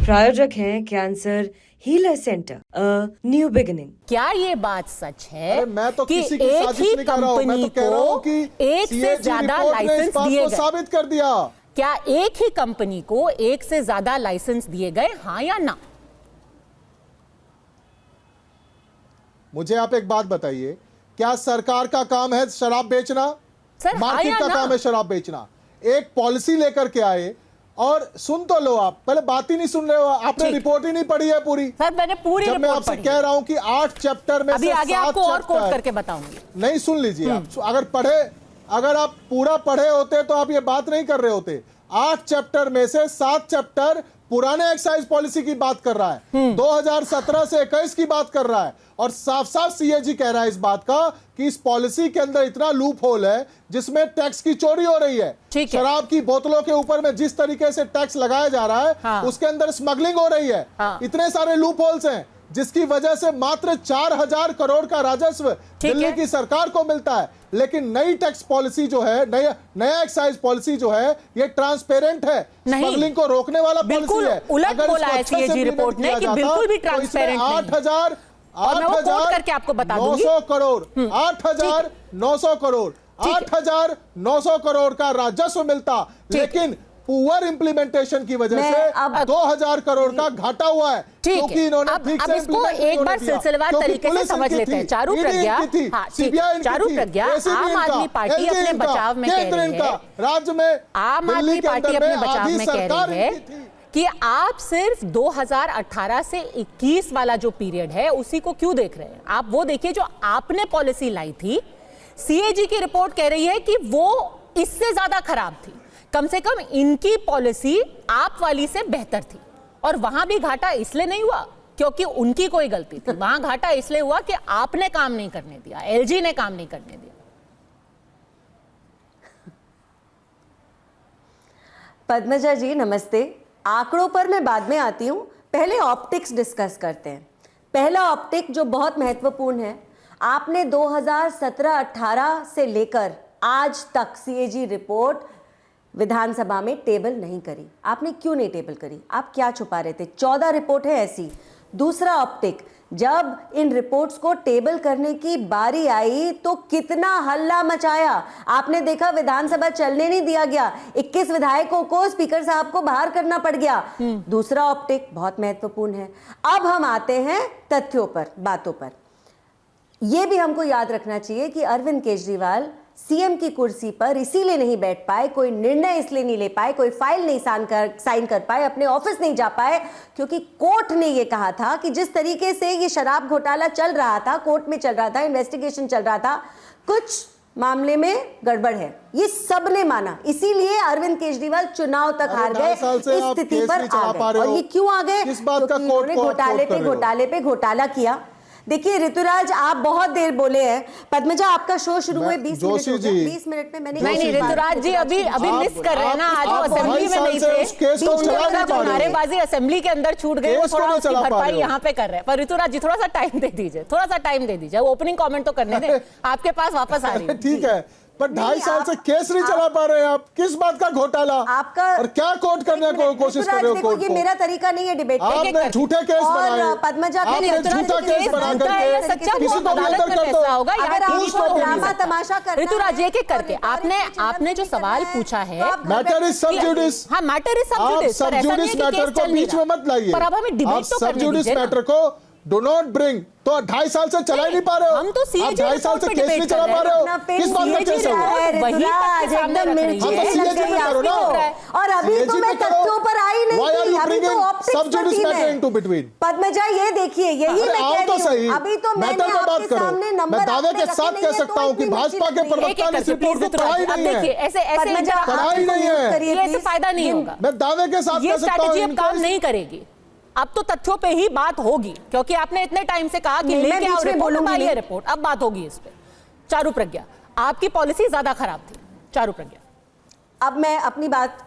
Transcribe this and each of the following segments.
प्रायोजक हैं cancer healer centre, new beginning. क्या ये बात सच है? अरे मैं तो कि किसी की एक साजिश ही नहीं कर रहा हूं, मैं तो कह रहा हूं कि एक से ज्यादा लाइसेंस दिए गए। साबित कर दिया। क्या एक ही कंपनी को एक से ज्यादा लाइसेंस दिए गए, हाँ या ना? मुझे आप एक बात बताइए, क्या सरकार का काम है शराब बेचना? सर, मार्केट का काम है शराब बेचना। एक पॉलिसी लेकर के आए और सुन तो लो, आप पहले बात ही नहीं सुन रहे हो, आपने रिपोर्ट ही नहीं पढ़ी है पूरी। सर मैंने पूरी जब मैं आपसे कह रहा हूं कि 8 चैप्टर में अभी से आगे 7 आपको और कोट चैप्टर करके बताऊंगी। नहीं, सुन लीजिए आप, अगर आप पूरा पढ़े होते तो आप ये बात नहीं कर रहे होते। 8 चैप्टर में से 7 चैप्टर पुराने एक्साइज पॉलिसी की बात कर रहा है, 2017 से 21 की बात कर रहा है, और साफ साफ सीएजी कह रहा है इस बात का कि इस पॉलिसी के अंदर इतना लूप होल है जिसमें टैक्स की चोरी हो रही है। शराब की बोतलों के ऊपर में जिस तरीके से टैक्स लगाया जा रहा है, हाँ। उसके अंदर स्मगलिंग हो रही है। हाँ। इतने सारे लूप होल्स हैं जिसकी वजह से मात्र 4000 करोड़ का राजस्व दिल्ली की सरकार को मिलता है। लेकिन नई टैक्स पॉलिसी जो है, नया एक्साइज पॉलिसी जो है, ये ट्रांसपेरेंट है, स्मगलिंग को रोकने वाला पॉलिसी है। उलट बोला है सीएजी रिपोर्ट ने कि बिल्कुल भी ट्रांसपेरेंट नहीं। 8,900 करोड़ 8,900 करोड़ 8,900 करोड़ का राजस्व मिलता, लेकिन पुअर इंप्लीमेंटेशन की वजह से अब 2,000 करोड़ का घाटा हुआ है, क्योंकि इन्होंने ठीक से इसको एक बार सिलसिलेवार तरीके से समझ लेते हैं। चारू प्रज्ञा, आम आदमी पार्टी अपने बचाव में कह रही है, राज्य में आम आदमी पार्टी अपने बचाव में कह रही है कि आप सिर्फ 2018 से 21 वाला जो पीरियड है उसी को क्यों देख रहे हैं? आप वो देखिए जो आपने पॉलिसी लाई थी। सीएजी की रिपोर्ट कह रही है कि वो इससे ज्यादा खराब थी। कम से कम इनकी पॉलिसी आप वाली से बेहतर थी, और वहां भी घाटा इसलिए नहीं हुआ क्योंकि उनकी कोई गलती थी, वहां घाटा इसलिए हुआ कि आपने काम नहीं करने दिया, एलजी ने काम नहीं करने दिया। पद्मजा जी नमस्ते। आंकड़ों पर मैं बाद में आती हूं, पहले ऑप्टिक्स डिस्कस करते हैं। पहला ऑप्टिक जो बहुत महत्वपूर्ण है, आपने 2017-18 से लेकर आज तक सीएजी रिपोर्ट विधानसभा में टेबल नहीं करी। आपने क्यों नहीं टेबल करी? आप क्या छुपा रहे थे? 14 रिपोर्ट है ऐसी। दूसरा ऑप्टिक, जब इन रिपोर्ट्स को टेबल करने की बारी आई तो कितना हल्ला मचाया। आपने देखा विधानसभा चलने नहीं दिया गया, 21 विधायकों को, स्पीकर साहब को बाहर करना पड़ गया। दूसरा ऑप्टिक बहुत महत्वपूर्ण है। अब हम आते हैं तथ्यों पर, बातों पर। यह भी हमको याद रखना चाहिए कि अरविंद केजरीवाल सीएम की कुर्सी पर इसीलिए नहीं बैठ पाए, कोई निर्णय इसलिए नहीं ले पाए, कोई फाइल नहीं साइन कर पाए, अपने ऑफिस नहीं जा पाए, क्योंकि कोर्ट ने यह कहा था कि जिस तरीके से ये शराब घोटाला चल रहा था, कोर्ट में चल रहा था, इन्वेस्टिगेशन चल रहा था, कुछ मामले में गड़बड़ है। ये सबने माना, इसीलिए अरविंद केजरीवाल चुनाव तक हार गए, इस स्थिति पर आ गए। और ये क्यों आ गए? क्योंकि उन्होंने घोटाले पे घोटाला किया। देखिए ऋतुराज, आप बहुत देर बोले हैं। पद्मजा, आपका शो शुरू हुए 20 मिनट में मैंने नहीं ऋतुराज जी अभी मिस कर रहे हैं ना, आज वो असेंबली में नहीं थे, नारेबाजी असेंबली के अंदर छूट गई, वो थोड़ा उसकी भरपाई यहाँ पे कर रहे हैं। पर ऋतुराज जी थोड़ा सा टाइम दे दीजिए, थोड़ा सा टाइम दे दीजिए, ओपनिंग कमेंट तो करने दें, आपके पास वापस आ रही है। ठीक है, पर 2.5 साल से केस नहीं चला पा रहे हैं आप। किस बात का घोटाला आपका, और क्या कोर्ट करने को कोशिश कर रहे हो कोर्ट को? ये मेरा तरीका नहीं है डिबेट करने का। आपने झूठे केस बनाए, पद्मजा आपने झूठा केस बना करके किसी को अदालत में फैसला होगा। ड्रामा तमाशा कर ऋतुराज एक एक करके आपने जो सवाल पूछा है, मैटर इज सब जुडिस। हाँ, मैटर इज सब जुडिस। सब जुडिस मैटर को बीच में मत लाइए। पर अब हमें डिबेट तो सब जुडिस मैटर को डू नॉट ब्रिंग। तो 2.5 साल से चला ही नहीं पा रहे हो। हम तो सीएजी 2.5 साल से केस नहीं चला पा रहे हो। किस बात का केस है? एकदम मिर्ची लग गई आपको। और अभी तो मैं तथ्यों पर आई नहीं थी, अभी तो ऑप्टिक्स पर थी मैं। पद्मजा ये देखिए, यही मैं कह रही हूं। अभी तो मैंने आपके सामने नंबर, मैं दावे के साथ कह सकता हूं कि भाजपा के प्रवक्ता ने इस रिपोर्ट को पढ़ा ही नहीं है। देखिए ऐसे पढ़ा ही नहीं है, ये ऐसे फायदा नहीं होगा। मैं दावे के साथ कह सकता हूं ये अब काम नहीं करेगी। अब तो तथ्यों पे ही बात होगी, क्योंकि आपने इतने टाइम से कहा कि लेके आओ रिपोर्ट, हमारी है रिपोर्ट, अब बात होगी इस पे। चारू प्रज्ञा, आपकी पॉलिसी ज्यादा खराब थी। चारू प्रज्ञा, अब मैं अपनी बात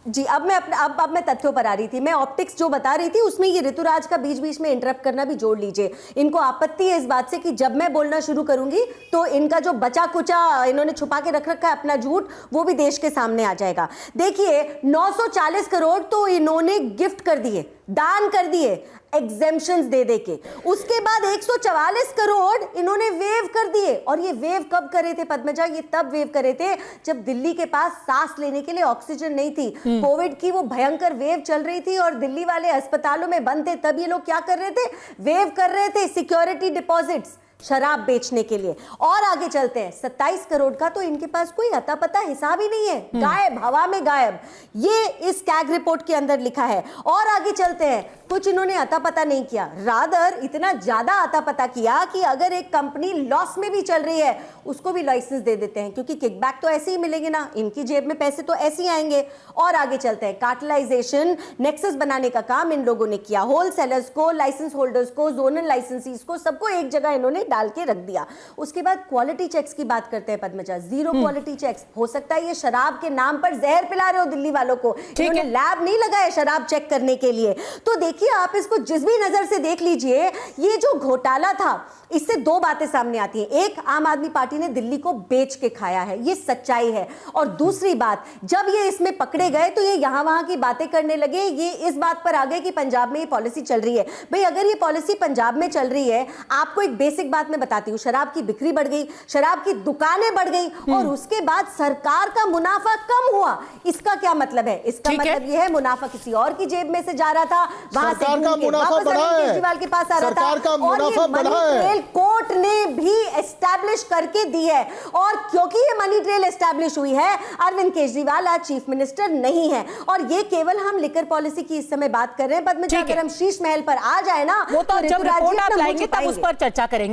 जी, अब मैं तथ्यों पर आ रही थी। मैं ऑप्टिक्स जो बता रही थी उसमें ये ऋतुराज का बीच बीच में इंटरप्ट करना भी जोड़ लीजिए। इनको आपत्ति है इस बात से कि जब मैं बोलना शुरू करूंगी तो इनका जो बचा कुचा इन्होंने छुपा के रख रखा है अपना झूठ, वो भी देश के सामने आ जाएगा। देखिए 940 करोड़ तो इन्होंने गिफ्ट कर दिए, दान कर दिए एग्जेम्पशंस दे के। उसके बाद 144 करोड़ इन्होंने वेव कर दिए। और ये वेव कब करे थे पद्मजा? ये तब वेव करे थे जब दिल्ली के पास सांस लेने के लिए ऑक्सीजन नहीं थी। कोविड की वो भयंकर वेव चल रही थी और दिल्ली वाले अस्पतालों में बंद थे। तब ये लोग क्या कर रहे थे? वेव कर रहे थे सिक्योरिटी डिपॉजिट्स शराब बेचने के लिए। और आगे चलते हैं, 27 करोड़ का तो इनके पास कोई अता पता हिसाब ही नहीं है, गायब, हवा में गायब। ये इस कैग रिपोर्ट के अंदर लिखा है। और आगे चलते हैं, कुछ इन्होंने अता पता नहीं किया, रादर इतना ज्यादा अता पता किया कि अगर एक कंपनी लॉस में भी चल रही है उसको भी लाइसेंस दे देते हैं, क्योंकि किकबैक तो ऐसे ही मिलेंगे ना, इनकी जेब में पैसे तो ऐसे ही आएंगे। और आगे चलते हैं, कार्टेलाइजेशन, नेक्सस बनाने का काम इन लोगों ने किया। होलसेलर्स को, लाइसेंस होल्डर्स को, जोनल लाइसेंसीज को, सबको एक जगह इन्होंने डाल के रख दिया। उसके बाद क्वालिटी चेक्स की बात करते हैं पद्मजा। Zero quality checks. हो सकता है ये शराब के नाम पर जहर पिला रहे हो दिल्ली वालों को। इन्होंने लैब नहीं लगाया शराब चेक करने के लिए। तो देखिए आप इसको जिस भी नजर से देख लीजिए, ये जो घोटाला था इससे दो बातें सामने आती हैं। एक, आम आदमी पार्टी ने दिल्ली को बेच के खाया है, ये सच्चाई है। और दूसरी बात, जब ये इसमें पकड़े गए तो ये यहां वहां की बातें करने लगे। ये इस बात पर आ गए कि पंजाब में ये पॉलिसी चल रही है। भाई अगर ये पॉलिसी पंजाब में चल रही है, आपको एक बेसिक बात मैं बताती हूं, शराब की बिक्री बढ़ गई, शराब की दुकानें बढ़ गई और उसके बाद सरकार का मुनाफा कम हुआ। इसका क्या मतलब है? इसका मतलब यह है मुनाफा किसी और की जेब में से जा रहा था, वहां से केजरीवाल के पास आ रहा था। और ये मनी ट्रेल कोर्ट ने भी एस्टैब्लिश करके दी है। और क्योंकि ये मनी ट्रेल एस्टैब्लिश हुई है, अरविंद केजरीवाल आज चीफ मिनिस्टर नहीं है। और ये केवल हम लिकर पॉलिसी की इस समय बात कर रहे हैं पद्मजा। अगर हम शीश महल पर आ जाए ना, वो तो जब रिपोर्ट आप लाएंगे तब उस पर चर्चा करेंगे।